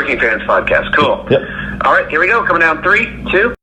Working Fans Podcast. Cool. Yep. All right, here we go. Coming down 3, 2.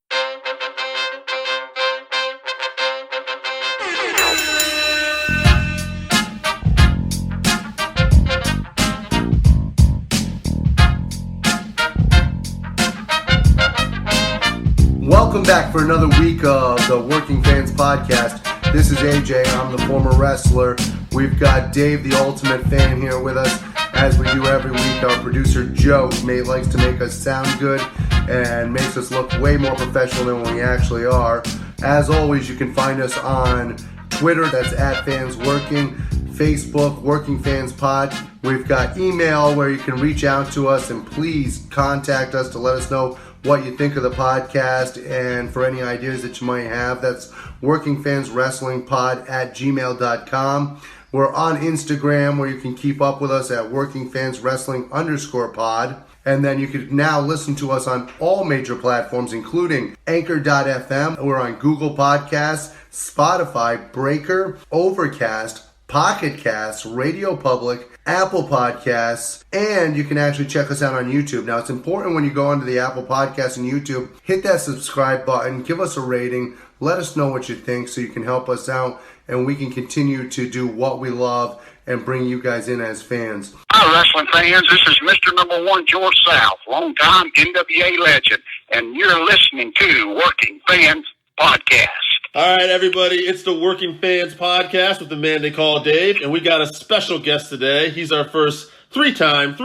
Welcome back for another week of the Working Fans Podcast. This is AJ. I'm the former wrestler. We've got Dave, the ultimate fan, here with us. As we do every week, our producer Joe likes to make us sound good and makes us look way more professional than we actually are. As always, you can find us on Twitter, that's @FansWorking, Facebook, Working Fans Pod. We've got email where you can reach out to us and please contact us to let us know what you think of the podcast and for any ideas that you might have. That's workingfanswrestlingpod@gmail.com. We're on Instagram where you can keep up with us at workingfanswrestling_pod. And then you can now listen to us on all major platforms, including Anchor.fm. We're on Google Podcasts, Spotify, Breaker, Overcast, Pocket Casts, Radio Public, Apple Podcasts, and you can actually check us out on YouTube. Now, it's important when you go onto the Apple Podcasts and YouTube, hit that subscribe button, give us a rating, let us know what you think so you can help us out and we can continue to do what we love and bring you guys in as fans. Hi, wrestling fans. This is Mr. Number One, George South, longtime NWA legend, and you're listening to Working Fans Podcast. All right, everybody, it's the Working Fans Podcast with the man they call Dave, and we got a special guest today. He's our first three-time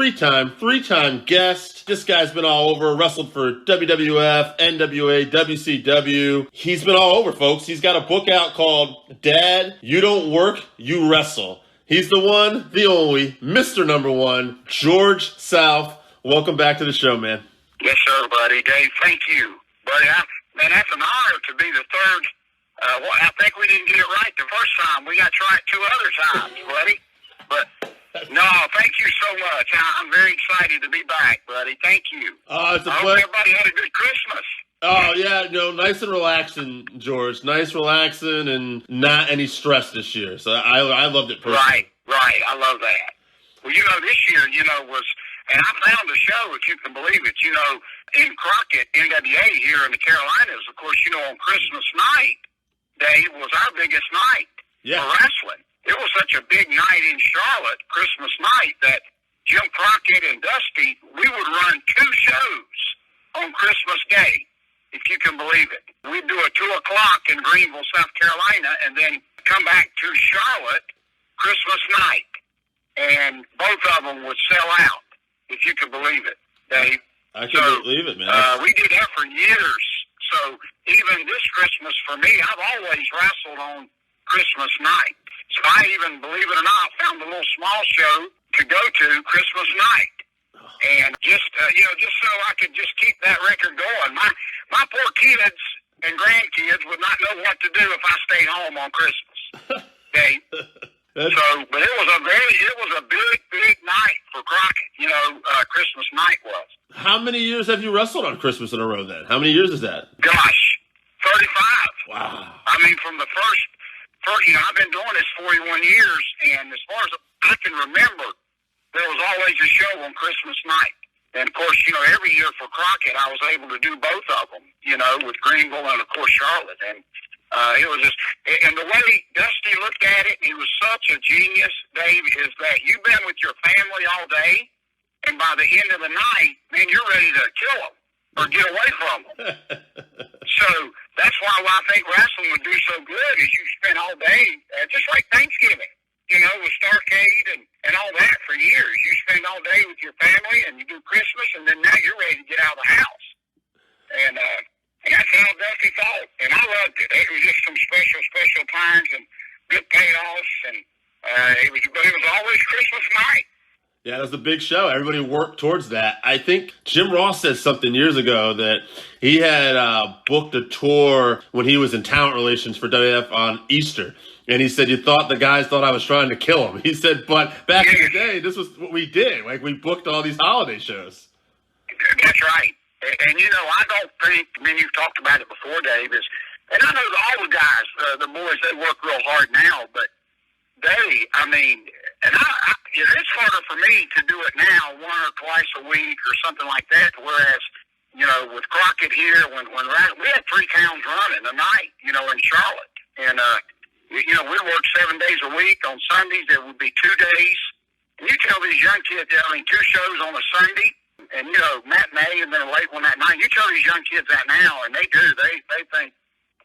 guest. This guy's been all over, wrestled for WWF, NWA, WCW. He's been all over, folks. He's got a book out called Dad, You Don't Work, You Wrestle. He's the one, the only, Mr. Number One, George South. Welcome back to the show, man. Yes, sir, buddy. Dave, thank you. Buddy, man, that's an honor to be the third. I think we didn't get it right the first time. We got to try it 2 other times, buddy. But, no, thank you so much. I'm very excited to be back, buddy. Thank you. It's a I hope pleasure. everybody had a good Christmas. Oh, yeah, nice and relaxing, George. Nice, relaxing, and not any stress this year. So I loved it personally. Right. I love that. Well, this year, was, and I found a show, if you can believe it, in Crockett, NWA here in the Carolinas, of course, on Christmas night, Dave, was our biggest night for wrestling. It was such a big night in Charlotte, Christmas night, that Jim Crockett and Dusty, we would run 2 shows on Christmas Day, if you can believe it. We'd do a 2 o'clock in Greenville, South Carolina, and then come back to Charlotte Christmas night. And both of them would sell out, if you can believe it, Dave. I can believe it, man. We did that for years. So even this Christmas for me, I've always wrestled on Christmas night. So I even, believe it or not, found a little small show to go to Christmas night. And just so I could just keep that record going. My poor kids and grandkids would not know what to do if I stayed home on Christmas Day. But it was a big night for Crockett. Christmas night was. How many years have you wrestled on Christmas in a row then? How many years is that? Gosh, 35. Wow. I mean, from the first, I've been doing this 41 years, and as far as I can remember, there was always a show on Christmas night. And, of course, every year for Crockett, I was able to do both of them, with Greenville and, of course, Charlotte. And it was just, and the way Dusty looked at it, he was such a genius, Dave, is that you've been with your family all day, and by the end of the night, man, you're ready to kill them or get away from them. So that's why I think wrestling would do so good is you spend all day, just like Thanksgiving, with Starrcade and all that for years. You spend all day with your family and you do Christmas, and then now you're ready to get out of the house. And that's how Dusty thought. And I loved it. It was just some special times and good payoffs, and it was always Christmas night. Yeah, it was a big show. Everybody worked towards that. I think Jim Ross said something years ago that he had booked a tour when he was in talent relations for WWF on Easter. And he said, the guys thought I was trying to kill him. He said, but back in the day, this was what we did. Like, we booked all these holiday shows. That's right. And, I don't think, you've talked about it before, Dave, and I know all the guys, the boys, they work real hard now, but And it's harder for me to do it now, one or twice a week or something like that. Whereas, with Crockett here, when we had 3 towns running a night, in Charlotte, and we'd work 7 days a week. On Sundays, there would be 2 days. And you tell these young kids, 2 shows on a Sunday, and matinee and then a late one that night. You tell these young kids that now, and they do. They think,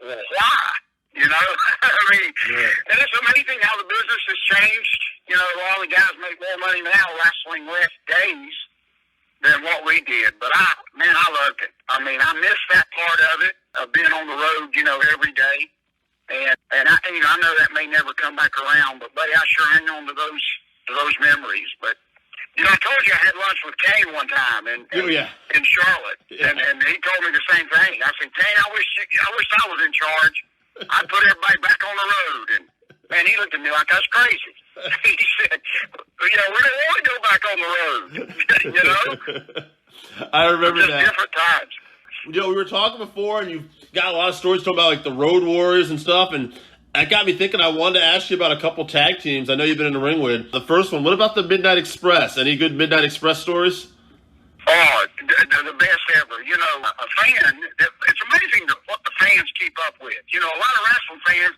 well, why? And it's amazing how the business has changed. A lot of the guys make more money now wrestling less days than what we did. But I loved it. I miss that part of it, of being on the road, every day. And I know that may never come back around, but buddy, I sure hang on to those memories. But I told you I had lunch with Kane one time in Charlotte, and he told me the same thing. I said, Kane, I wish I was in charge. I'd put everybody back on the road. And man, he looked at me like I was crazy. He said, we don't want to go back on the road. I remember just that. Different times. We were talking before, and you've got a lot of stories talking about like the Road Warriors and stuff, and that got me thinking. I wanted to ask you about a couple tag teams I know you've been in the ring with. The first one, what about the Midnight Express? Any good Midnight Express stories? Oh, the best ever. A fan, it's amazing what the fans keep up with. A lot of wrestling fans,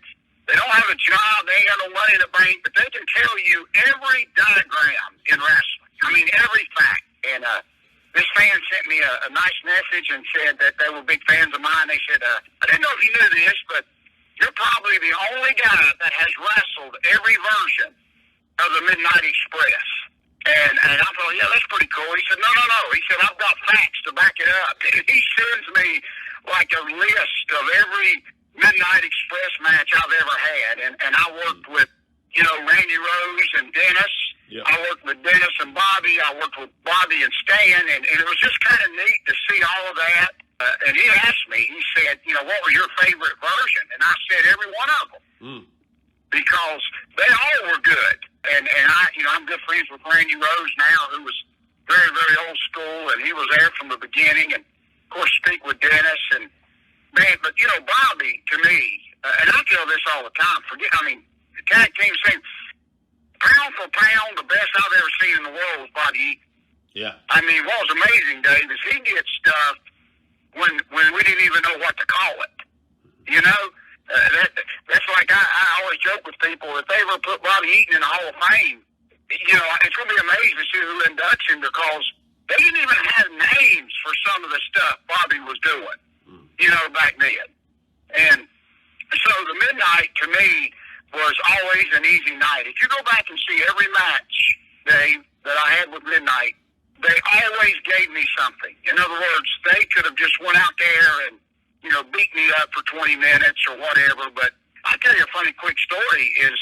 they don't have a job, they ain't got no money in the bank, but they can tell you every diagram in wrestling. Every fact. And this fan sent me a nice message and said that they were big fans of mine. They said, I didn't know if you knew this, but you're probably the only guy that has wrestled every version of the Midnight Express. And I thought, yeah, that's pretty cool. He said, no. He said, I've got facts to back it up. And he sends me like a list of every Midnight Express match I've ever had. And I worked with, Randy Rose and Dennis. Yep. I worked with Dennis and Bobby. I worked with Bobby and Stan. And it was just kind of neat to see all of that. And he asked me, he said, what was your favorite version? And I said, every one of them. Because they all were good. And I'm good friends with Randy Rose now, who was very, very old school, and he was there from the beginning. And, of course, speak with Dennis. And, man, but, Bobby, to me, and I tell this all the time, the tag team saying, pound for pound, the best I've ever seen in the world was Bobby Eaton. Yeah. What was amazing, Dave, is he did stuff when we didn't even know what to call it. That's like I always joke with people, if they ever put Bobby Eaton in the Hall of Fame, it's going to be amazing to see who inducts him, because they didn't even have names for some of the stuff Bobby was doing, back then. And so the Midnight, to me, was always an easy night. If you go back and see every match, Dave, that I had with Midnight, they always gave me something. In other words, they could have just went out there and, beat me up for 20 minutes or whatever. But I'll tell you a funny quick story is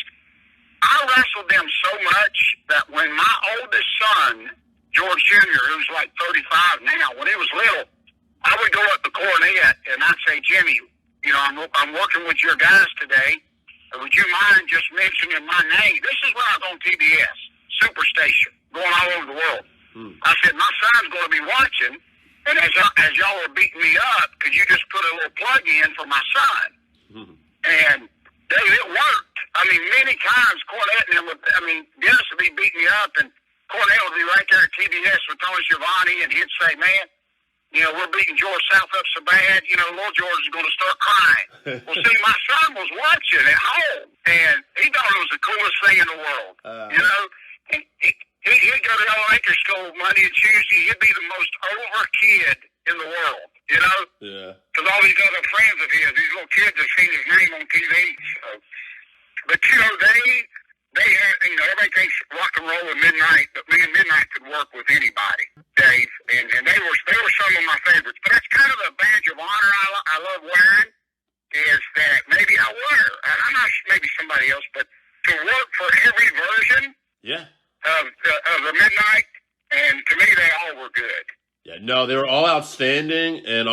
I wrestled them so much that when my oldest son, George Jr., who's like 35 now, when he was little, I would go up the cornet and I'd say, Jimmy, I'm working with your guys today. Would you mind just mentioning my name? This is when I was on TBS, Superstation, going all over the world. I said, my son's going to be watching, and as y'all are beating me up, could you just put a little plug in for my son? And Dave, it worked. Many times Cornette and him Dennis would be beating me up, and Cornette would be right there at TBS with Tony Schiavone, and he'd say, man, we're beating George South up so bad, little George is going to start crying. Well, see, my son was watching at home, and he thought it was the coolest thing in the world. And he'd go to elementary school Monday and Tuesday. He'd be the most over kid in the world, Yeah. Because all these other friends of his, these little kids have seen his name on TV. So. But, they had, everybody thinks rock and roll and Midnight, but me and Midnight could work with anybody, Dave. And they were some of my favorites. But that's kind of a badge of honor I love wearing, is that maybe I wear, and I'm not maybe somebody else, but to work for every version of the Midnight, and to me they all were good. Yeah, no, they were all outstanding, and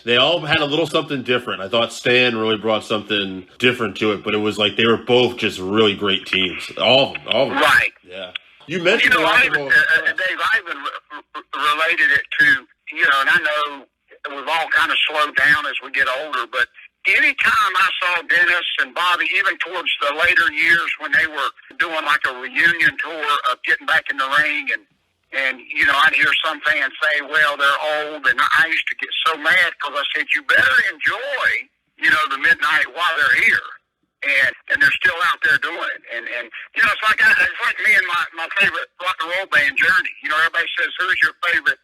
they all had a little something different. I thought Stan really brought something different to it, but it was like they were both just really great teams. All of them. Right. Yeah. You mentioned Dave, I even related it to, and I know we've all kind of slowed down as we get older, but anytime I saw Dennis and Bobby, even towards the later years when they were doing like a reunion tour of getting back in the ring, and you know, I'd hear some fans say, well, they're old, and I used to get so mad because I said, you better enjoy, you know, the midnight while they're here. And they're still out there doing it. And you know, it's like me and my favorite rock and roll band, Journey. You know, everybody says, who's your favorite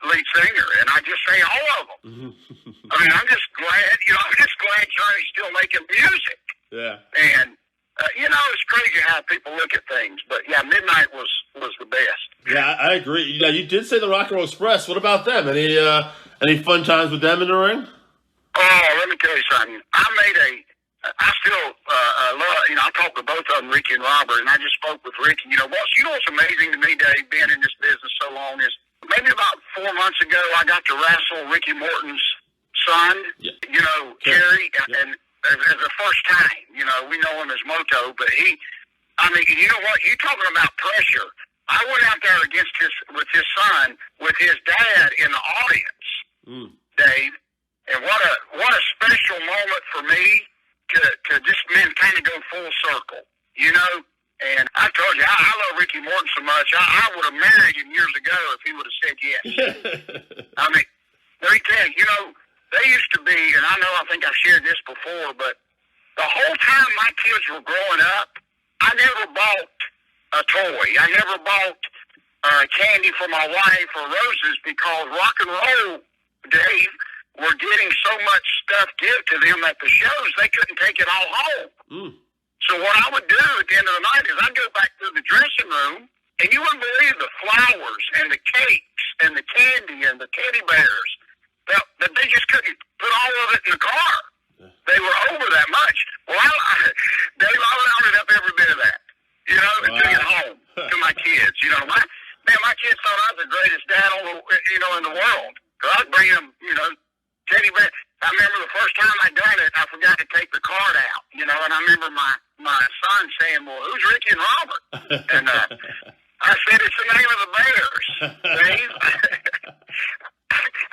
lead singer? And I just say all of them. I mean, I'm just glad Journey's still making music. Yeah. And, you know, it's crazy how people look at things. But, yeah, Midnight was the best. Yeah, I agree. Yeah, you did say the Rock and Roll Express. What about them? Any fun times with them in the ring? Oh, let me tell you something. I still love, you know, I talked to both of them, Ricky and Robert, and I just spoke with Ricky. You know, what's amazing to me, Dave, being in this business so long is maybe about 4 months ago, I got to wrestle Ricky Morton's son, you know, Kerry, and as the first time, you know, we know him as Moto, but I mean, you know what, you talking about pressure. I went out there with his son, with his dad in the audience, Dave, and what a special moment for me. To just kind of go full circle, you know. And I told you, I love Ricky Morton so much. I would have married him years ago if he would have said yes. I mean, let me tell you, you know, they used to be, and I think I've shared this before, but the whole time my kids were growing up, I never bought a toy. I never bought candy for my wife or roses because rock and roll, Dave, were getting so much stuff given to them at the shows, they couldn't take it all home. So what I would do at the end of the night is I'd go back to the dressing room, and you wouldn't believe the flowers and the cakes and the candy and the teddy bears that they just couldn't put all of it in the car. They were over that much. Well, Dave, I rounded up every bit of that, you know, and took it home to my kids. You know, my kids thought I was the greatest dad in the world. Because I'd bring them, you know, teddy bear. I remember the first time I done it, I forgot to take the card out, you know, and I remember my son saying, well, who's Ricky and Robert? And I said, it's the name of the Bears, Dave.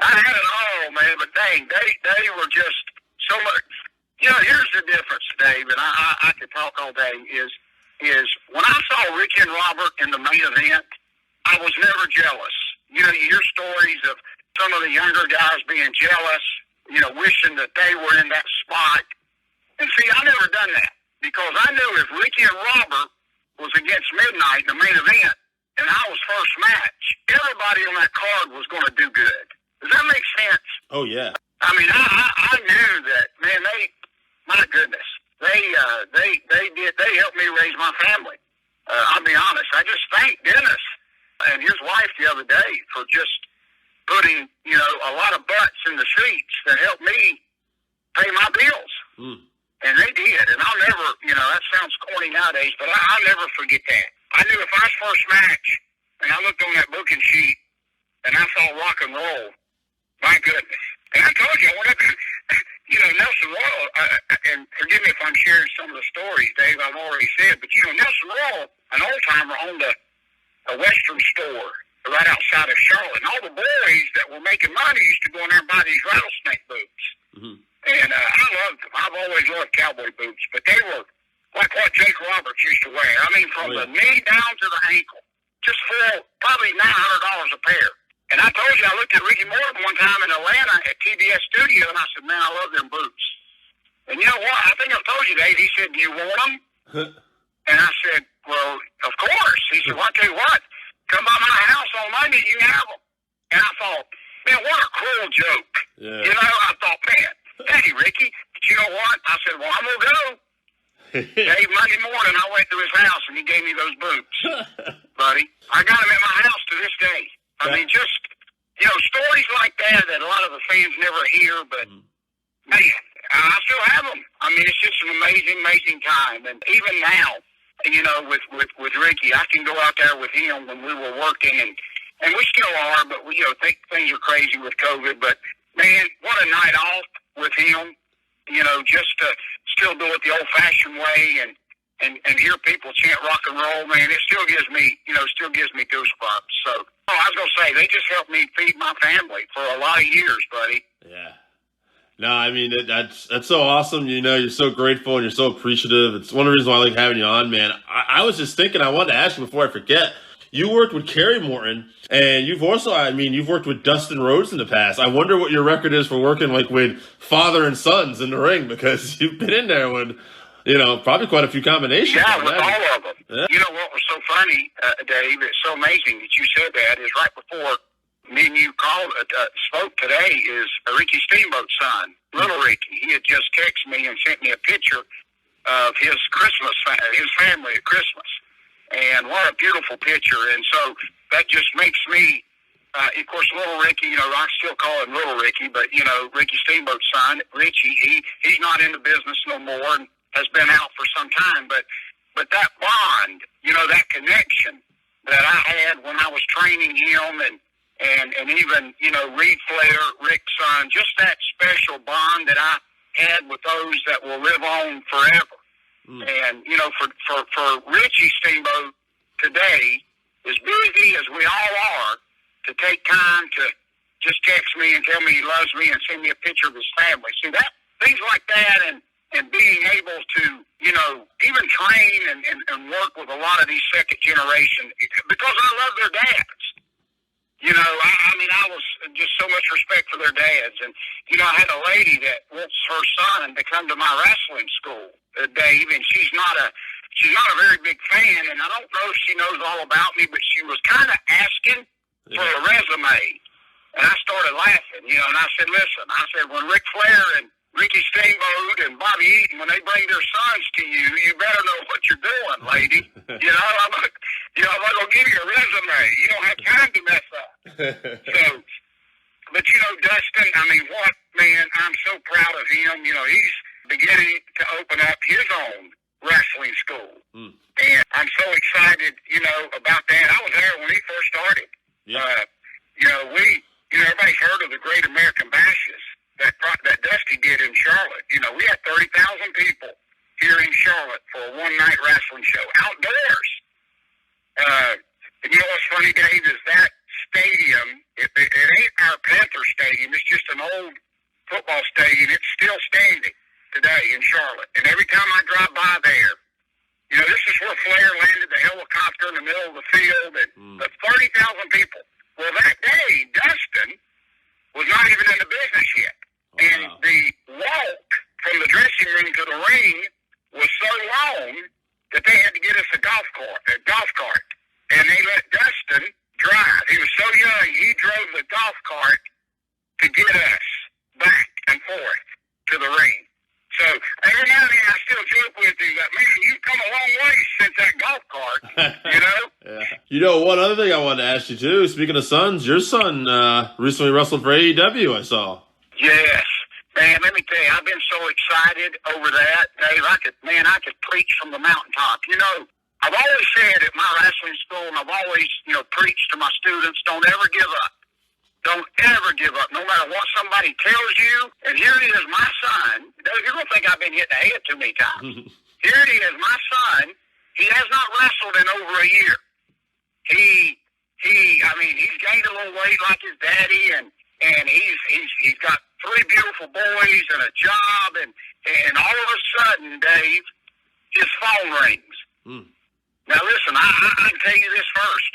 I had it all, man, but dang, they were just so much. You know, here's the difference, Dave, and I could talk all day, is when I saw Ricky and Robert in the main event, I was never jealous. You know, you hear stories of some of the younger guys being jealous, you know, wishing that they were in that spot. And see, I never done that because I knew if Ricky and Robert was against Midnight in the main event and I was first match, everybody on that card was going to do good. Does that make sense? Oh, yeah. I mean, I knew that, man, my goodness, they helped me raise my family. I'll be honest. I just thank Dennis and his wife the other day for just putting, you know, a lot of butts in the seats that helped me pay my bills. And they did. And I'll never, you know, that sounds corny nowadays, but I'll never forget that. I knew if I was first match and I looked on that booking sheet and I saw rock and roll, my goodness. And I told you, you know, Nelson Royal, and forgive me if I'm sharing some of the stories, Dave, I've already said, but, you know, Nelson Royal, an old-timer, owned a Western store right outside of Charlotte. And all the boys that were making money used to go in there and buy these rattlesnake boots. And I loved them. I've always loved cowboy boots, but they were like what Jake Roberts used to wear. I mean, from the knee down to the ankle, just for probably $900 a pair. And I told you, I looked at Ricky Morton one time in Atlanta at TBS Studio, and I said, man, I love them boots. And you know what? I think I've told you, Dave. He said, do you want them? And I said, well, of course. He said, well, I'll tell you what. Come by my house on Monday, you can have them. And I thought, man, what a cruel joke. Yeah. You know, I thought, man, hey, Ricky, but you know what? I said, well, I'm going to go. Dave, Monday morning, I went to his house, and he gave me those boots, buddy. I got them at my house to this day. I mean, just, you know, stories like that a lot of the fans never hear, but, man, I still have them. I mean, it's just an amazing, amazing time. And even now, you know, with Ricky, I can go out there with him when we were working, and we still are, but we, you know, think things are crazy with COVID. But man, what a night off with him, you know, just to still do it the old-fashioned way and hear people chant rock and roll, man, it still gives me, you know, goosebumps. So, I was going to say, they just helped me feed my family for a lot of years, buddy. Yeah. No, I mean, that's so awesome. You know, you're so grateful and you're so appreciative. It's one of the reasons why I like having you on, man. I was just thinking, I wanted to ask you before I forget. You worked with Kerry Morton, and you've also, I mean, you've worked with Dustin Rhodes in the past. I wonder what your record is for working like with father and sons in the ring, because you've been in there with, you know, probably quite a few combinations. Yeah, with that. all of them. Yeah. You know what was so funny, Dave? It's so amazing that you said that. Is right before me and you spoke today is Ricky Steamboat's son, Little Ricky. He had just texted me and sent me a picture of his family at Christmas. And what a beautiful picture. And so that just makes me, of course, Little Ricky, you know, I still call him Little Ricky, but, you know, Ricky Steamboat's son, Richie, he's not in the business no more and has been out for some time. But that bond, you know, that connection that I had when I was training him and even, you know, Reed Flair, Rick's son, just that special bond that I had with those that will live on forever. And, you know, for Richie Steamboat today, as busy as we all are, to take time to just text me and tell me he loves me and send me a picture of his family. See, that things like that and being able to, you know, even train and work with a lot of these second generation, because I love their dads. You know, I mean, I was just so much respect for their dads. And, you know, I had a lady that wants her son to come to my wrestling school, Dave, and she's not a very big fan, and I don't know if she knows all about me, but she was kind of asking for a resume. And I started laughing, you know, and I said, listen, when Ric Flair and Ricky Steamboat and Bobby Eaton, when they bring their sons to you, you better know what you're doing, lady. You know, I'm not going to give you a resume. You don't have time to mess up. So, but, you know, Dustin, I mean, I'm so proud of him. You know, he's beginning to open up his own wrestling school. And I'm so excited, you know, about that. I was there when he first started. Yeah. You know, everybody's heard of the Great American Bashes that Dusty did in Charlotte. You know, we had 30,000 people here in Charlotte for a one-night wrestling show, outdoors. And you know what's funny, Dave, is that stadium, it ain't our Panther Stadium, it's just an old football stadium. It's still standing today in Charlotte. And every time I drive by there, you know, this is where Flair landed the helicopter in the middle of the field, and 30,000 people. Well, that day, Dustin was not even in the business yet. Oh, and wow. The walk from the dressing room to the ring was so long that they had to get us a golf cart. And they let Dustin drive. He was so young, he drove the golf cart to get us back and forth to the ring. So every now and then I still joke with him that, man, you've come a long way since that golf cart, you know? Yeah. You know, one other thing I wanted to ask you, too, speaking of sons, your son recently wrestled for AEW, I saw. Yes. Man, let me tell you, I've been so excited over that, Dave. I could preach from the mountaintop. You know, I've always said at my wrestling school, and I've always, you know, preached to my students, don't ever give up. Don't ever give up, no matter what somebody tells you. And here it is, my son. You're going to think I've been hit in the head too many times. Here it is, my son. He has not wrestled in over a year. He's gained a little weight like his daddy, and he's got 3 beautiful boys and a job, and all of a sudden, Dave, his phone rings. Now listen, I can tell you this first.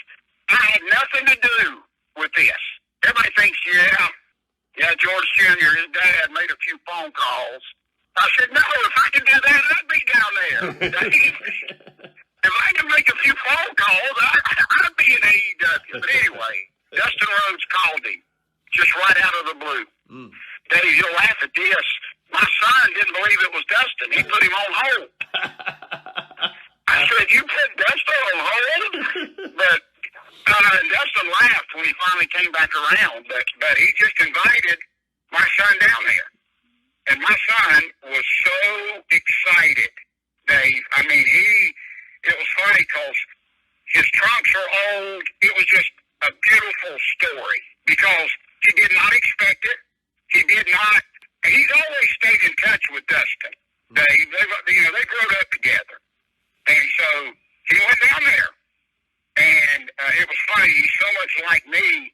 I had nothing to do with this. Everybody thinks, George Jr., his dad, made a few phone calls. I said, no, if I could do that, I'd be down there. If I could make a few phone calls, I'd be in AEW. But anyway, Dustin Rhodes called him just right out of the blue. Dave, you'll laugh at this. My son didn't believe it was Dustin. He put him on hold. I said, you put Dustin on hold? But Dustin laughed when he finally came back around. But he just invited my son down there. And my son was so excited, Dave. I mean, it was funny because his trunks are old. It was just a beautiful story because he did not expect it. He's always stayed in touch with Dustin, Dave. They grew up together. And so he went down there. And it was funny. He's so much like me.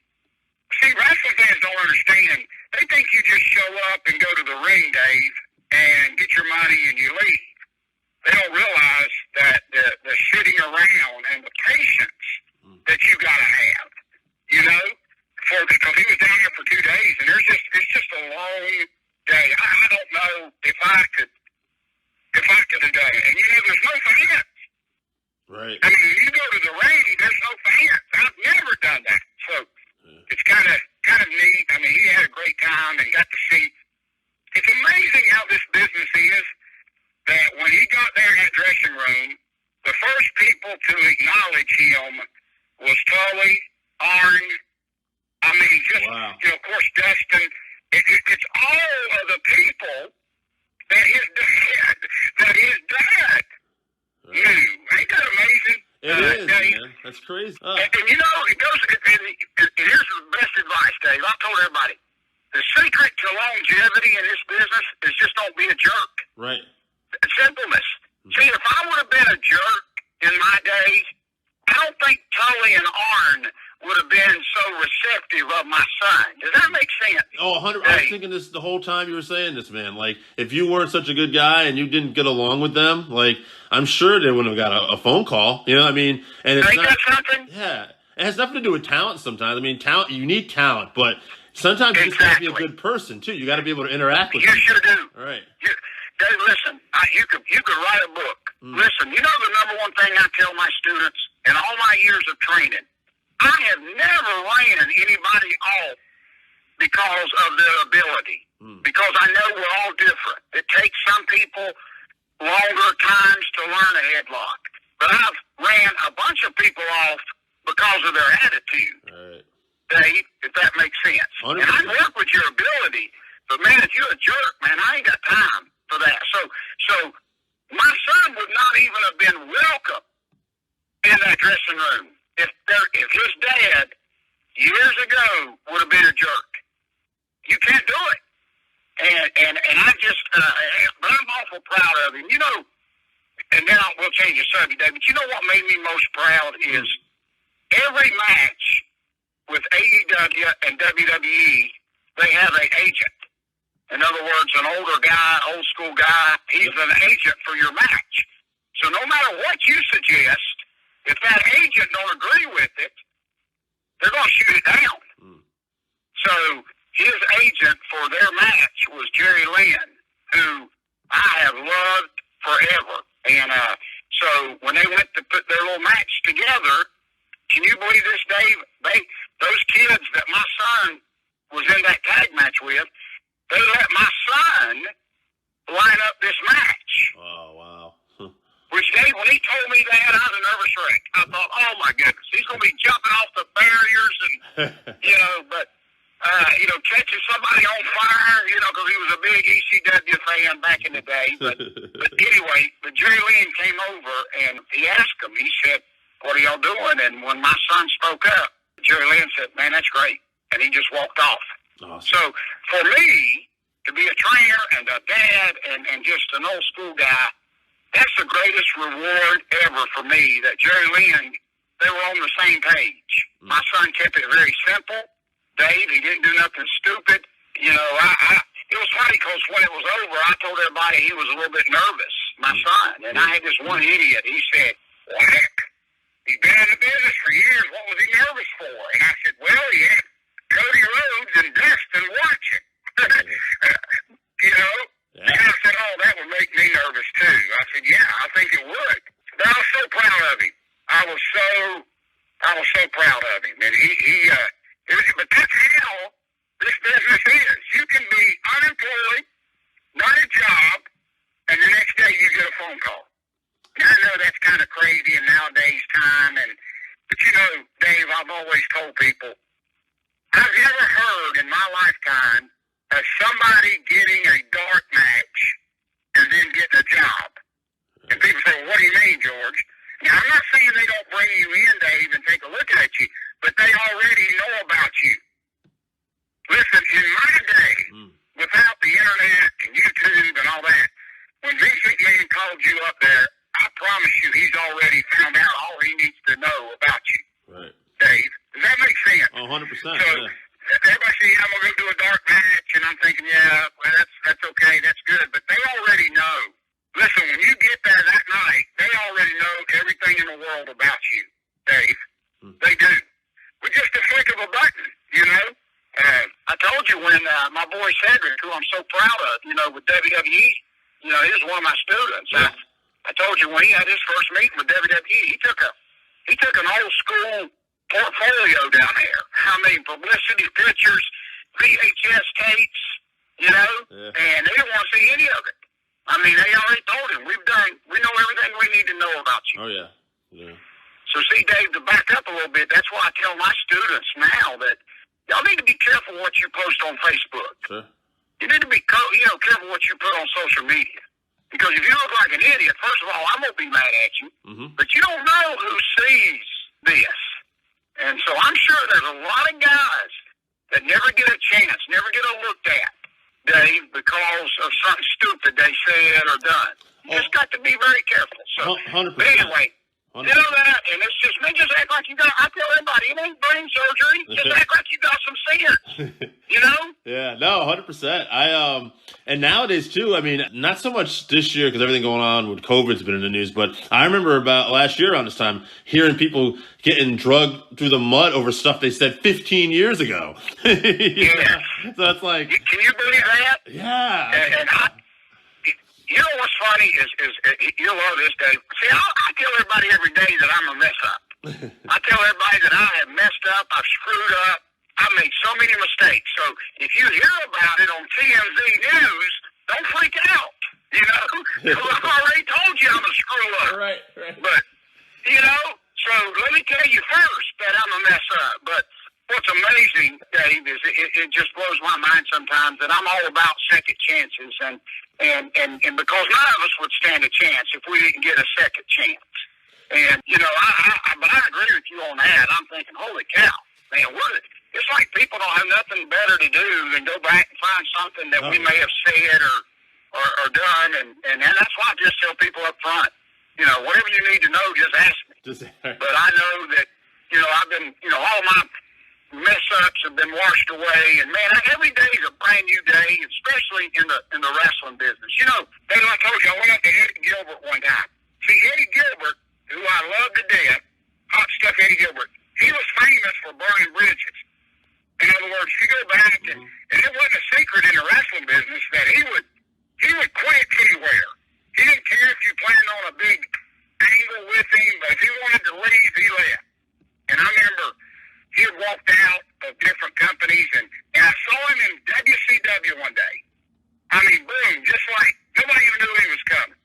See, wrestling fans don't understand. they think you just show up and go to the ring, Dave, and get your money and you leave. They don't realize that the sitting around and the patience that you got to have, you know, because he was down there for 2 days, and it's just a long day. I don't know if I could have done it. And, you know, there's no fans. Right. I mean, you go to the ring, there's no fans. I've never done that. So it's kind of neat. I mean, he had a great time and got to see. It's amazing how this business is, that when he got there in that dressing room, the first people to acknowledge him was Tully, Arn, I mean, just, wow. You know, of course, Dustin. It's all of the people that his dad knew. Ain't that amazing? It is, Dave? man. That's crazy. And you know, here's the best advice, Dave. I told everybody, the secret to longevity in this business is just don't be a jerk. Right. Simpleness. See, if I would have been a jerk in my day, I don't think Tully and Arn would have been so receptive of my son. Does that make sense? Oh, 100. I was thinking this the whole time you were saying this, man. Like, if you weren't such a good guy and you didn't get along with them, like, I'm sure they wouldn't have got a phone call. You know what I mean? And it's Ain't not, that something? Yeah. It has nothing to do with talent sometimes. I mean, talent, you need talent, but sometimes you just got to be a good person, too. You got to be able to interact with You people. sure do. All right. Dave, listen, you could write a book. Listen, you know the number one thing I tell my students in all my years of training, I have never ran anybody off because of their ability. Because I know we're all different. It takes some people longer times to learn a headlock. But I've ran a bunch of people off because of their attitude. All right. Dave, if that makes sense. 100%. And I work with your ability, but man, if you're a jerk, man, I ain't got time for that. So my son would not even have been welcome in that dressing room if his dad years ago would have been a jerk. You can't do it. And I just, but I'm awful proud of him. You know, and then we'll change the subject, David. You know what made me most proud is every match with AEW and WWE, they have an agent. In other words, an older guy, old school guy, he's an agent for your match. So no matter what you suggest, if that agent don't agree with it, they're going to shoot it down. So his agent for their match was Jerry Lynn, who I have loved forever. And so when they went to put their little match together, can you believe this, Dave? Those kids that my son was in that tag match with, they let my son line up this match. Oh, wow. Which, Dave, when he told me that, I was a nervous wreck. I thought, oh, my goodness, he's going to be jumping off the barriers and, catching somebody on fire, because he was a big ECW fan back in the day. But anyway, but Jerry Lynn came over, and he asked him, he said, what are y'all doing? And when my son spoke up, Jerry Lynn said, man, that's great. And he just walked off. Awesome. So for me to be a trainer and a dad and just an old school guy, that's the greatest reward ever for me, that Jerry Lynn, they were on the same page. My son kept it very simple. Dave, he didn't do nothing stupid. It was funny because when it was over, I told everybody he was a little bit nervous, my son. And I had this one idiot. He said, well, heck, he's been in the business for years. What was he nervous for? And I said, well, he had Cody Rhodes and Dustin watching. And I said, oh, that would make me nervous too. I said, yeah, I think it would. But I was so proud of him. I was so proud of him. And but that's how this business is. You can be unemployed, not a job, and the next day you get a phone call. Now, I know that's kind of crazy in nowadays time, but Dave, I've always told people, I've never heard in my lifetime of somebody getting a dark match and then getting a job. And people say, well, what do you mean, George? Now, I'm not saying they don't bring you in, Dave, and take a look at you, but they already know about you. Listen, in my day, without the internet and YouTube and all that, when Vince McMahon called you up there, I promise you he's already found out all he needs to know about you. Right. Dave, does that make sense? Oh, 100%. So, everybody say, I'm going to go do a dark match. told you when my boy Cedric, who I'm so proud of, with WWE, he was one of my students. Yeah. I told you when he had his first meeting with WWE, he took an old school portfolio down there. I mean, publicity pictures, VHS tapes, Yeah. and they didn't want to see any of it. I mean, they already told him, we know everything we need to know about you. Oh, yeah. Yeah. So see, Dave, to back up a little bit, that's why I tell my students now that y'all need to be careful what you post on Facebook. Sure. You need to be careful what you put on social media. Because if you look like an idiot, first of all, I'm going to be mad at you. Mm-hmm. But you don't know who sees this. And so I'm sure there's a lot of guys that never get a chance, never get looked at, Dave, because of something stupid they said or done. You just got to be very careful. So, 100%. But anyway, 100%. you know that, and it's just act like you got, I tell everybody, it ain't brain surgery. Just act like you got some sense, Yeah, no, 100%. And nowadays too, I mean, not so much this year because everything going on with COVID's been in the news, but I remember about last year around this time hearing people getting drugged through the mud over stuff they said 15 years ago. Yeah. So it's like, Can you believe that? yeah. And you know what's funny is you'll love this, Dave. See, I tell everybody every day that I'm a mess up. I tell everybody that I have messed up, I've screwed up, I made so many mistakes. So if you hear about it on TMZ News, don't freak out. I've already told you I'm a screw up. Right. But so let me tell you first that I'm a mess up. But what's amazing, Dave, is it just blows my mind sometimes that I'm all about second chances, and because none of us would stand a chance if we didn't get a second chance. And but I agree with you on that. I'm thinking, holy cow, man, it's like people don't have nothing better to do than go back and find something that we may have said or done, and that's why I just tell people up front, whatever you need to know, just ask me. But I know that I've been, all my mess ups have been washed away, and man, every day is a brand new day, especially in the wrestling business. Like I told you, I went up to Eddie Gilbert one time. See, Eddie Gilbert, who I love to death, hot stuff Eddie Gilbert, he was famous for burning bridges. In other words, you go back and it wasn't a secret in the wrestling business that he would quit anywhere. He didn't care if you planned on a big angle with him, but if he wanted to leave, he left. And I remember he had walked out of different companies, and I saw him in WCW one day. I mean, boom, just like nobody even knew he was coming.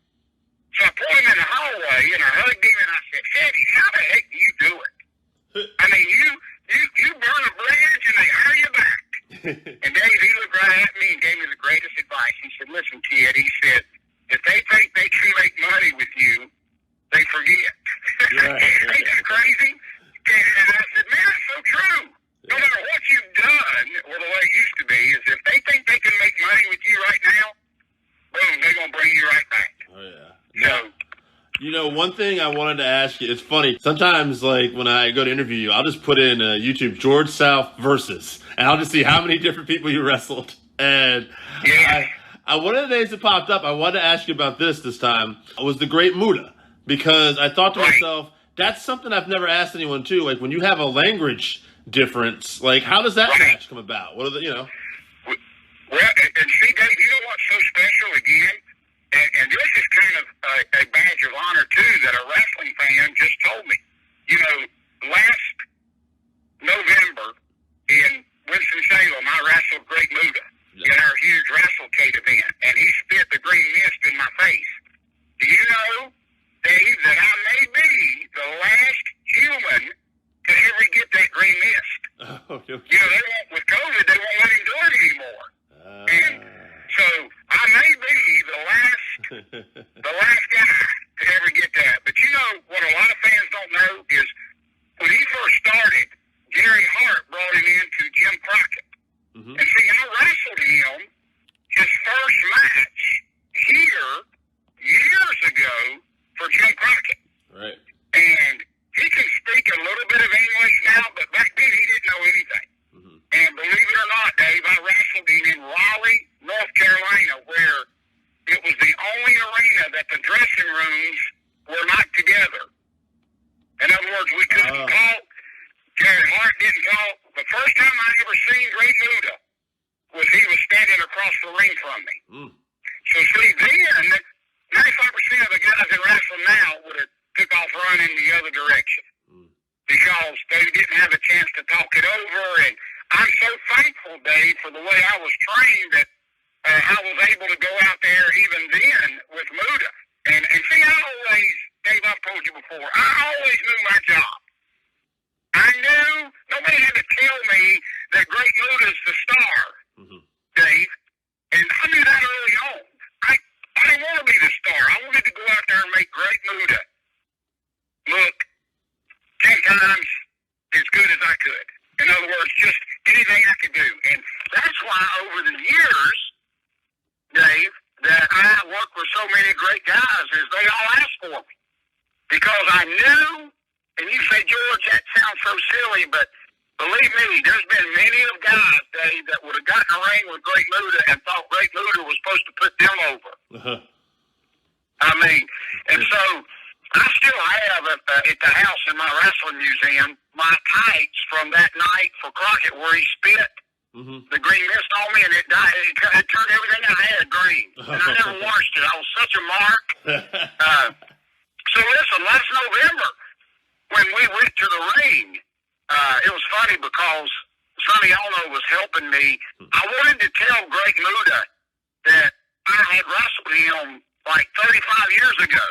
So I pulled him in the hallway, and I hugged him, and I said, Eddie, how the heck do you do it? I mean, you burn a bridge, and they hire you back. And Dave, he looked right at me and gave me the greatest advice. He said, listen, kid, he said, if they think they can make money with you, they forget. Ain't that crazy? And I said, man, that's so true. No matter what you've done, or the way it used to be, is if they think they can make money with you right now, boom, they're going to bring you right back. Oh, yeah. One thing I wanted to ask you, it's funny. Sometimes, like, when I go to interview you, I'll just put in YouTube George South versus, and I'll just see how many different people you wrestled. And one of the days that popped up, I wanted to ask you about this time, was the Great Muta. Because I thought to myself, that's something I've never asked anyone, too. Like, when you have a language difference, like, how does that match come about? What are the, Well, and see, Dave, you know what's so special again? And this is kind of a badge of honor, too, that a wrestling fan just told me. Last November in Winston-Salem, I wrestled Great Muta in our huge WrestleCade event, and he spit the green mist in my face. Do you know, Dave, that I may be the last human to ever get that green mist? Oh, okay. They won't, with COVID, they won't let him do it anymore. And so I may be the last guy to ever get that. But what a lot of fans don't know is when he first started, Gary Hart brought him into Jim Crockett. Mm-hmm. And see, I wrestled him his first match here years ago for Jim Crockett. Right. And he can speak a little bit of English now, but back then he didn't know anything. Mm-hmm. And believe it or not, Dave, I wrestled him in Raleigh, North Carolina, where it was the only arena that the dressing rooms were not together. In other words, we couldn't talk. Gary Hart didn't talk. The first time I ever seen Great Muta, the ring from me. Mm. So see, then 95% of the guys in wrestling now would have took off running the other direction because they didn't have a chance to talk it over. And I'm so thankful, Dave, for the way I was trained that I was able to go out there even then with Muta. And see, I always, Dave, I've told you before, I always knew my job. I knew nobody had to tell me that Great Muta's the star, Dave. And I knew that early on. I didn't want to be the star. I wanted to go out there and make Great Muta look 10 times as good as I could. In other words, just anything I could do. And that's why over the years, Dave, that I worked with so many great guys is they all asked for me. Because I knew, and you say, George, that sounds so silly, but believe me, there's been many of guys, Dave, that would have gotten a ring with Great Muta and thought Great Muta was supposed to put them over. I mean, and so I still have at the house in my wrestling museum my tights from that night for Crockett where he spit the green mist on me, and it turned everything I had green. And I never washed it. I was such a mark. So listen, last November when we went to the ring, it was funny because Sonny Ono was helping me. I wanted to tell Great Muta that I had wrestled him like 35 years ago.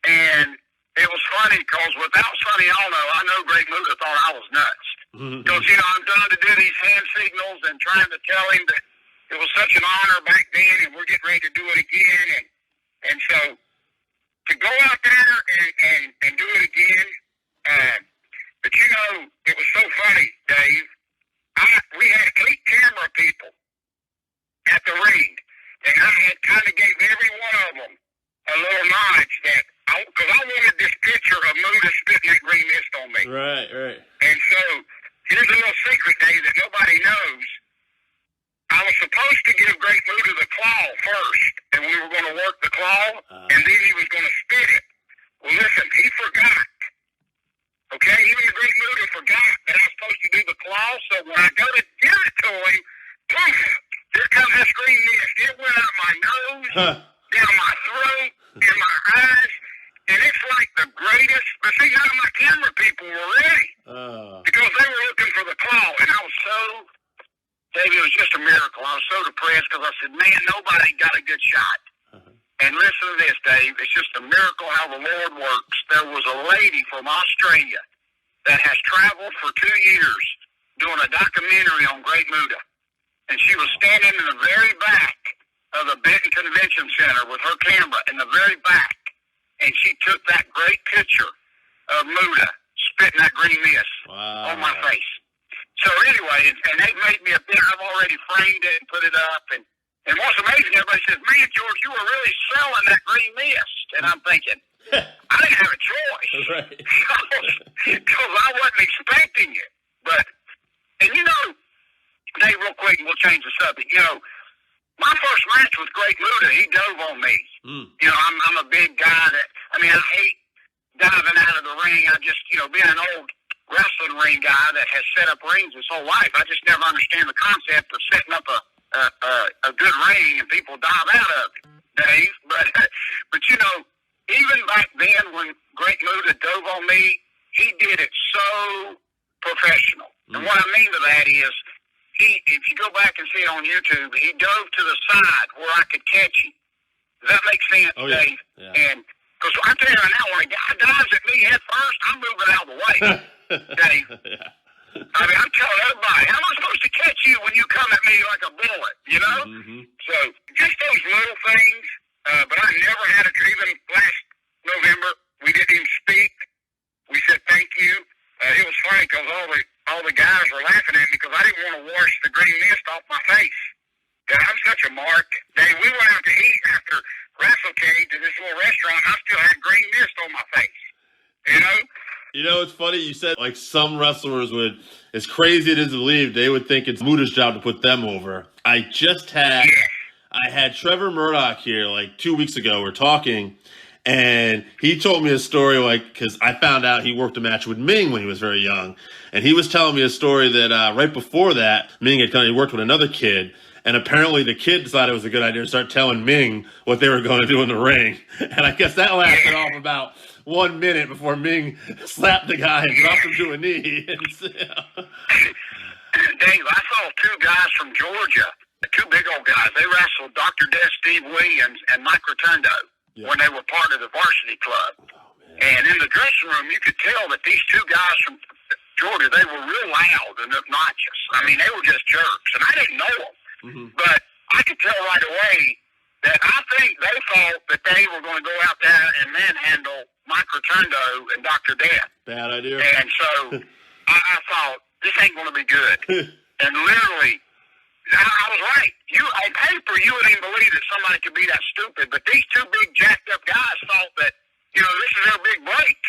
And it was funny because without Sonny Ono, I know Great Muta thought I was nuts. Because, you know, I'm trying to do these hand signals and trying to tell him that it was such an honor back then and we're getting ready to do it again. And so to go out there and do it again, but you know, it was so funny, Dave. We had 8 camera people at the ring, and I had kind of gave every one of them a little nudge that, because I wanted this picture of Muta spitting that green mist on me. Right. And so, here's a little secret, Dave, that nobody knows. I was supposed to give Great Muta the claw first, and we were going to work the claw, and then he was going to spit it. Well, listen, he forgot. Okay, even the Great Muta forgot that I was supposed to do the claw, so when I go to give it to him, poof, here comes this green mist. It went out my nose, down my throat, in my eyes, and it's like the greatest. But see, none of my camera people were ready because they were looking for the claw, and I was so, Dave, it was just a miracle. I was so depressed because I said, man, nobody got a good shot. And listen to this, Dave. It's just a miracle how the Lord works. There was a lady from Australia that has traveled for 2 years doing a documentary on Great Muta. And she was standing in the very back of the Benton Convention Center with her camera in the very back. And she took that great picture of Muta spitting that green mist on my face. So anyway, and they made me a bit. I've already framed it and put it up. And what's amazing, everybody says, man, George, you were really selling that green mist. And I'm thinking, I didn't have a choice. Right. Because I wasn't expecting it. But, and you know, Dave, real quick, and we'll change the subject. You know, my first match with Great Muta, he dove on me. You know, I'm a big guy that, I mean, I hate diving out of the ring. I just, you know, being an old wrestling ring guy that has set up rings his whole life, I just never understand the concept of setting up a good ring and people dive out of it, Dave. But you know, even back then when Great Muta dove on me, he did it so professional. And what I mean to that is, if you go back and see it on YouTube, he dove to the side where I could catch him. Does that make sense, Dave? Yeah. And because I tell you right now, when a guy dives at me head first, I'm moving out of the way, Dave. I mean, I'm telling everybody, how am I supposed to catch you when you come at me like a bullet, you know? So, just those little things, but I never had even last November, we didn't even speak. We said thank you. It was funny because all the guys were laughing at me because I didn't want to wash the green mist off my face. And I'm such a mark. Dave, we went out to eat after WrestleCade to this little restaurant. I still had green mist on my face, you know? You know, it's funny you said, like, some wrestlers would, as crazy it is to believe, they would think it's Muta's job to put them over. I had Trevor Murdoch here, like, 2 weeks ago. We're talking, And he told me a story, like, because I found out he worked a match with Ming when he was very young. And he was telling me a story that right before that, Ming had he worked with another kid. And apparently the kid decided it was a good idea to start telling Ming what they were going to do in the ring. And I guess that lasted off about 1 minute before Ming slapped the guy and dropped him to a knee. Dave, I saw two guys from Georgia, two big old guys. They wrestled Dr. Death, Steve Williams, and Mike Rotundo when they were part of the varsity club. And in the dressing room, you could tell that these two guys from Georgia, they were real loud and obnoxious. I mean, they were just jerks, and I didn't know them. But I could tell right away that I think they thought that they were going to go out there and manhandle Mike Rotundo and Dr. Death. Bad idea. And so I thought, this ain't going to be good. And literally, I was right. On paper, you wouldn't even believe that somebody could be that stupid. But these two big jacked up guys thought that, this is their big break.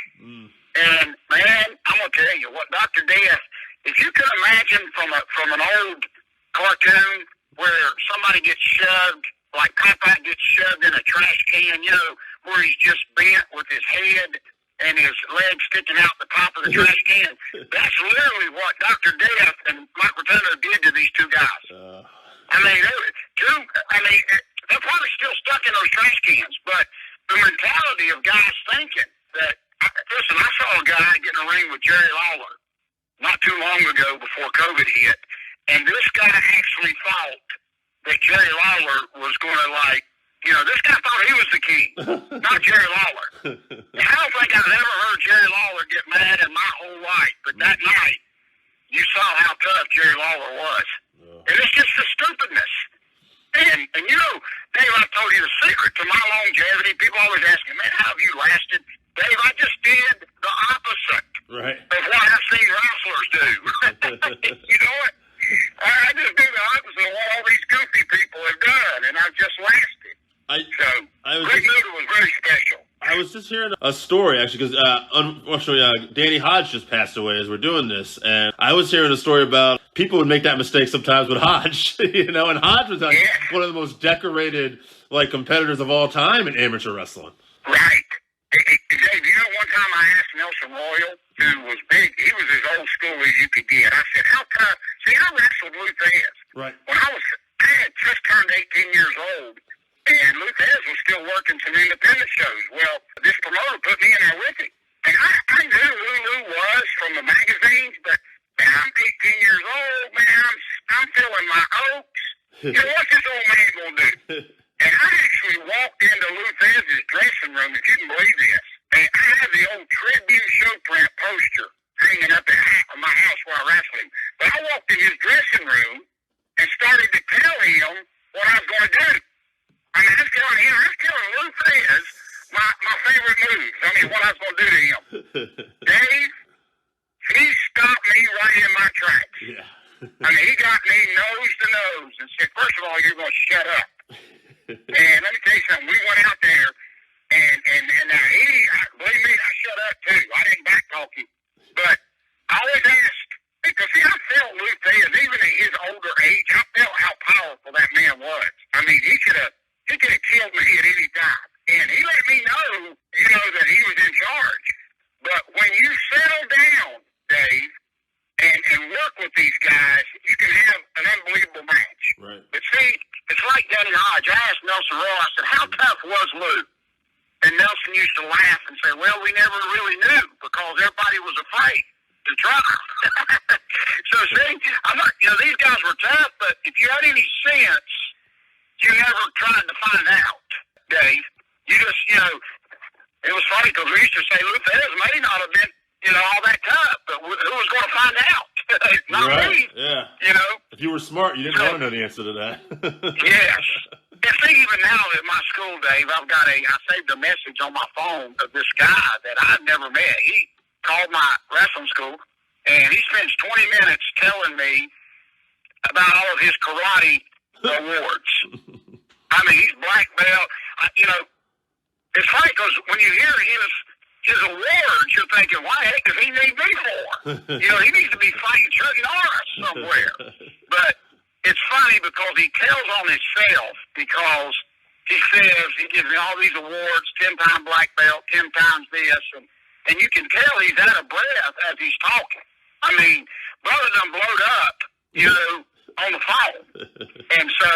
And man, I'm gonna tell you what, Dr. Death. If you could imagine from an old cartoon where somebody gets shoved, like Popeye gets shoved in a trash can, where he's just bent with his head and his legs sticking out the top of the trash can. That's literally what Dr. Death and Mike Rotundo did to these two guys. They're probably still stuck in those trash cans, but the mentality of guys thinking that, listen, I saw a guy get in a ring with Jerry Lawler not too long ago before COVID hit, and this guy actually thought that Jerry Lawler was going to this guy thought he was the king, not Jerry Lawler. And I don't think I've ever heard Jerry Lawler get mad in my whole life, but that night, you saw how tough Jerry Lawler was. And it's just the stupidness. And Dave, I told you the secret to my longevity. People always ask me, man, how have you lasted? Dave, I just did the opposite of what I've seen wrestlers do. You know what? I just do the opposite of what all these goofy people have done, and I've just lasted. Rick Luger was very special. I was just hearing a story, actually, because unfortunately, Danny Hodge just passed away as we're doing this, and I was hearing a story about people would make that mistake sometimes with Hodge, and Hodge was one of the most decorated competitors of all time in amateur wrestling. Right. Dave, one time I asked Nelson Royal, who was big, he was as old school as you could get. I said, how tough? See, I wrestled Lou Thez. Right. When I had just turned 18 years old, and Lou Thez was still working some independent shows. Well, this promoter put me in there with him. And I knew who Lou was from the magazines, but man, I'm 18 years old, man. I'm feeling my oats. What's this old man going to do? And I actually walked into Lou Thez's dressing room, if you can believe this. And I had the old Tribune show print poster hanging up at my house where I wrestled him. But I walked in his dressing room and started to tell him what I was going to do. I was telling Lou Thez my favorite moves. What I was going to do to him. Dave, he stopped me right in my tracks. Yeah. He got me nose to nose and said, first of all, you're going to shut up. And let me tell you something. We went out there, and believe me, I shut up too. I didn't backtalk him. But I always asked, because I felt Lou Thez, even at his older age, I felt how powerful that man was. He could have killed me at any time. And he let me know, that he was in charge. But when you settle down, Dave, and work with these guys, you can have an unbelievable match. Right. But see, it's like Danny Hodge. I asked Nelson Royal, I said, how tough was Lou? And Nelson used to laugh and say, well, we never really knew because everybody was afraid to try. So see, these guys were tough, but if you had any sense, you never tried to find out, Dave. You just, it was funny because we used to say Lou Thez may not have been, all that tough, but who was going to find out? Not me. Yeah. If you were smart, you didn't want to know the answer to that. Yes. And see, even now at my school, Dave, I saved a message on my phone of this guy that I've never met. He called my wrestling school, and he spends 20 minutes telling me about all of his karate awards. He's black belt. It's funny because when you hear his awards, you're thinking, why the heck does he need me for? He needs to be fighting Chuck Norris somewhere. But it's funny because he tells on himself because he says, he gives me all these awards, 10-time black belt, 10 times this, and you can tell he's out of breath as he's talking. I mean, brother done blowed up, you know, on the phone. And so,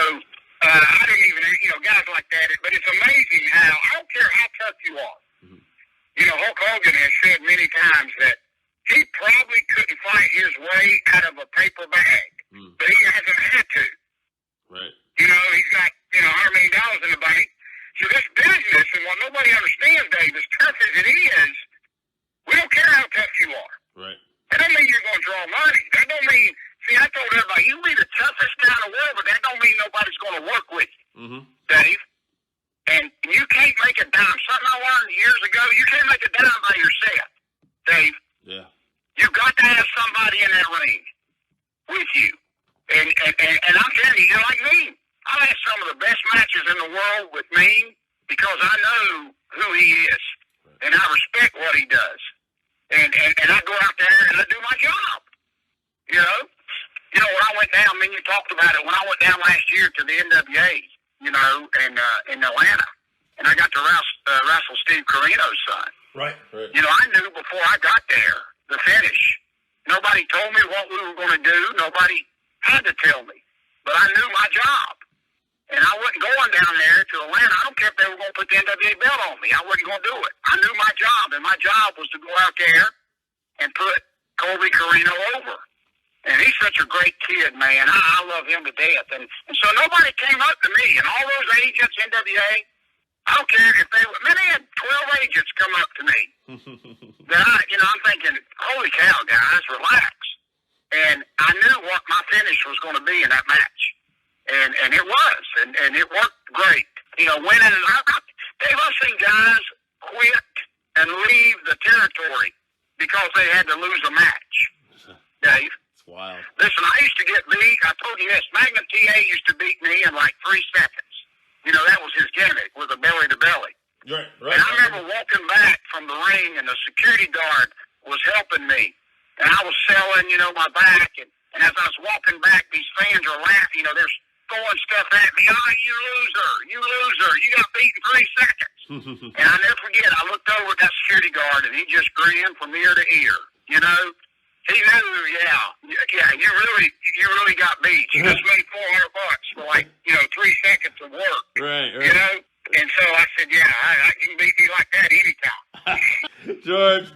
I didn't even, you know, guys like that, but it's amazing how, I don't care how tough you are. Mm-hmm. You know, Hulk Hogan has said many times that he probably couldn't fight his way out of a paper bag, but he hasn't had to. Right. You know, he's got, you know, $100 million in the bank. So this business, and what nobody understands, Dave, as tough as it is, we don't care how tough you are. Right. That don't mean you're going to draw money. That don't mean, see, I told everybody, you be the toughest guy in the world, but that don't mean nobody's going to work with you, Dave. And you can't make a dime. Something I learned years ago, you can't make a dime by yourself, Dave. Yeah. You've got to have somebody in that ring with you. And I'm telling you, you're like me. I've had some of the best matches in the world with me because I know who he is. And I respect what he does. And I go out there and I do my job. You know? You know, when I went down, I mean, you talked about it, when I went down last year to the NWA, you know, in Atlanta, and I got to wrestle Steve Corino's son. Right. You know, I knew before I got there the finish. Nobody told me what we were going to do. Nobody had to tell me. But I knew my job. And I wasn't going down there to Atlanta. I don't care if they were going to put the NWA belt on me. I wasn't going to do it. I knew my job, and my job was to go out there and put Colby Corino over. And he's such a great kid, man. I love him to death. And so nobody came up to me. And all those agents, NWA, I don't care if they had 12 agents come up to me. That I'm thinking, holy cow, guys, relax. And I knew what my finish was going to be in that match. And it was. And it worked great. You know, winning. I've seen guys quit and leave the territory because they had to lose a match. Dave. It's wild. Listen, I used to get beat. I told you this. Magnum TA used to beat me in like 3 seconds. You know, that was his gimmick, was a belly-to-belly. Right. And I remember walking back from the ring, and the security guard was helping me. And I was selling, you know, my back. And as I was walking back, these fans are laughing. You know, they're throwing stuff at me. Oh, you loser. You got beat in 3 seconds. And I'll never forget, I looked over at that security guard, and he just grinned from ear to ear. You know, he knew, you really got beat. You just made $400 for like, 3 seconds of work. Right. You know? And so I said, I can beat me like that anytime. George,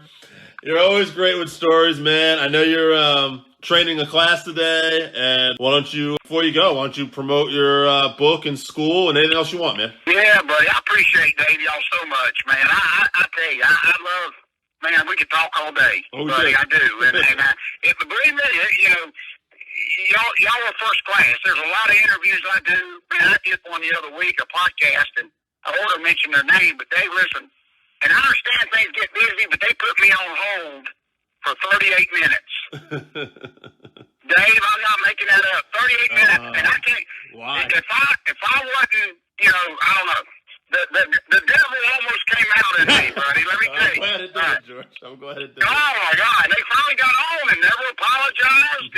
you're always great with stories, man. I know you're training a class today, and before you go, why don't you promote your book and school and anything else you want, man? Yeah, buddy. I appreciate Dave y'all so much, man. I tell you, I love, man, we could talk all day, buddy. I do. And believe me, y'all are first class. There's a lot of interviews I do. Man, I did one the other week, a podcast, and I ought to mention their name, but Dave, listen, and I understand things get busy, but they put me on hold for 38 minutes. Dave, I'm not making that up. 38 minutes, and I can't. Why? If I wasn't, I don't know. The devil almost came out in me, buddy. Let me tell you. I'm glad it did, George. I'm glad it did. Oh my God! They finally got on and never apologized,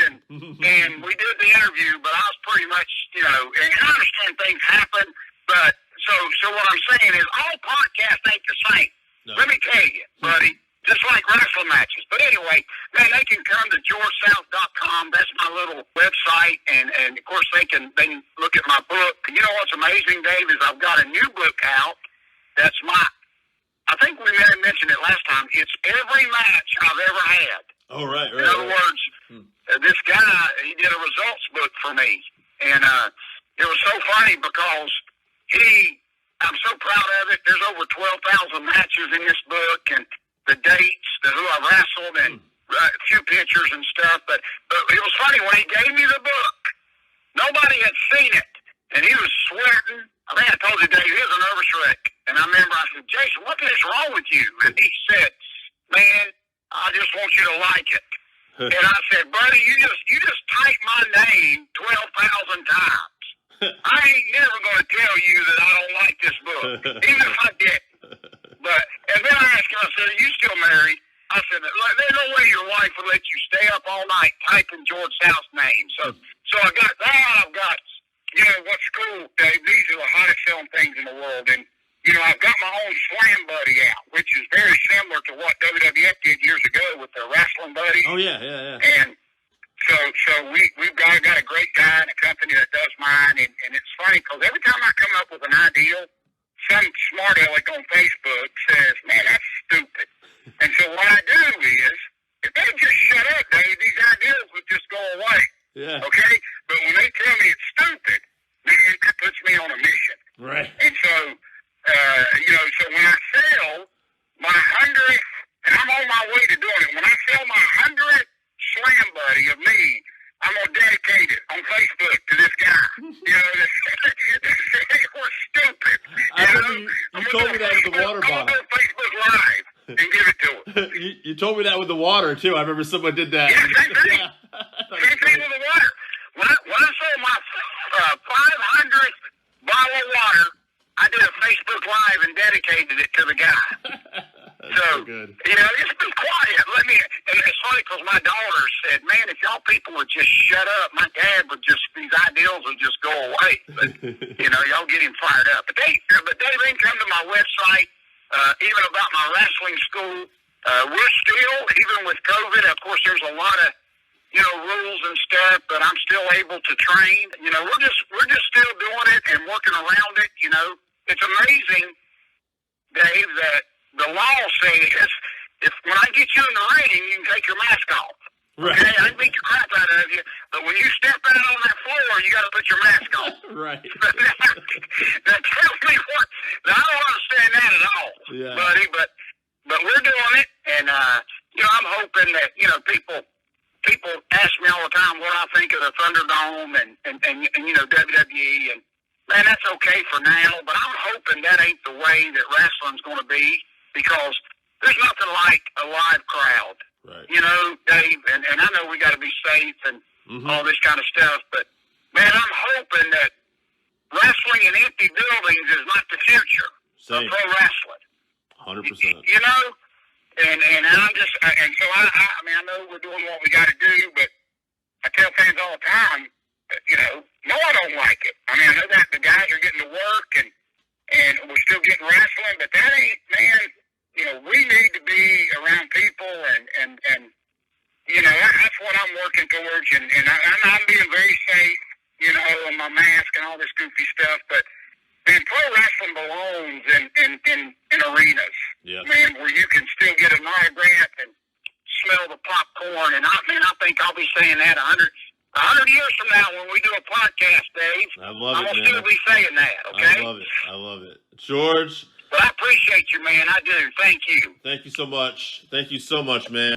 and we did the interview. But I was pretty much, and I understand things happen, but so what I'm saying is all podcasts ain't the same. No. Let me tell you, buddy. Just like wrestling matches. But anyway, man, they can come to georgesouth.com. That's my little website. And of course, they can look at my book. You know what's amazing, Dave, is I've got a new book out. That's I think we may have mentioned it last time. It's every match I've ever had. Oh, right. In other words, this guy, he did a results book for me. And it was so funny because I'm so proud of it. There's over 12,000 matches in this book, and the dates, who I wrestled, and a few pictures and stuff. But it was funny, when he gave me the book, nobody had seen it, and he was sweating. I think I told you, Dave, he was a nervous wreck. And I remember I said, Jason, what is wrong with you? And he said, man, I just want you to like it. And I said, buddy, you just typed my name 12,000 times. I ain't never going to tell you that I don't like this book, even if I did. And then I asked him, I said, are you still married? I said, there's no way your wife would let you stay up all night typing George South's name. So I got that. I've got, what's cool, Dave, these are the hottest selling things in the world. And, you know, I've got my own Slam Buddy out, which is very similar to what WWF did years ago with their Wrestling Buddy. Oh, yeah. And so we've got a great guy in a company that does mine. And it's funny because every time I come up with an idea, some smart aleck on Facebook says, man, that's stupid. And so what I do is, if they just shut up, Dave, these ideas would just go away. Yeah. Okay? But when they tell me it's stupid, man, that puts me on a mission. Right. And so, you know, so when I sell my 100th, and I'm on my way to doing it, when I sell my 100th Slam Buddy of me, I'm going to dedicate it on Facebook to this guy. You know, it was stupid. I remember you told me that with the water bottle. I'm going to go Facebook Live and give it to him. You told me that with the water, too. I remember someone did that. Yeah, same thing. Yeah. Same thing with the water. When I sold my 500th bottle of water, I did a Facebook Live and dedicated it to the guy. So good. You know, it's been quiet. And it's funny because my daughter said, man, if y'all people would just shut up, my dad would just, these ideals would just go away. But, you know, y'all get him fired up. But they didn't come to my website, even about my wrestling school. We're still, even with COVID, of course, there's a lot of, you know, rules and stuff, but I'm still able to train. You know, we're just still doing it and working around it. You know, it's amazing, Dave, that the law says if when I get you in the ring, you can take your mask off. Right. Okay, I can beat the crap out of you, but when you step out on that floor, you got to put your mask on. Right. Now tell me what. Now, I don't understand that at all, buddy. But we're doing it, and you know, I'm hoping that, you know, people ask me all the time what I think of the Thunderdome and you know, WWE, and man, that's okay for now. But I'm hoping that ain't the way that wrestling's going to be, because there's nothing like a live crowd. Right. You know, Dave, and I know we got to be safe and all this kind of stuff, but man, I'm hoping that wrestling in empty buildings is not the future of pro wrestling. 100%. You know, and I'm just, and so I mean, I know we're doing what we got to do, but I tell fans all the time, you know, no, I don't like it. I mean, I know that the guys are getting to work and we're still getting wrestling, but that ain't, man, you know, we need to be around people and you know, that's what I'm working towards, and I'm being very safe, you know, and my mask and all this goofy stuff, but man, pro wrestling belongs in arenas. Yeah. Man, where you can still get an autograph and smell the popcorn, and I think I'll be saying that 100 years from now when we do a podcast, Dave. I love it, I'm going to man. still be saying that, okay? I love it. George. But I appreciate you, man. I do. Thank you. Thank you so much. Thank you so much, man.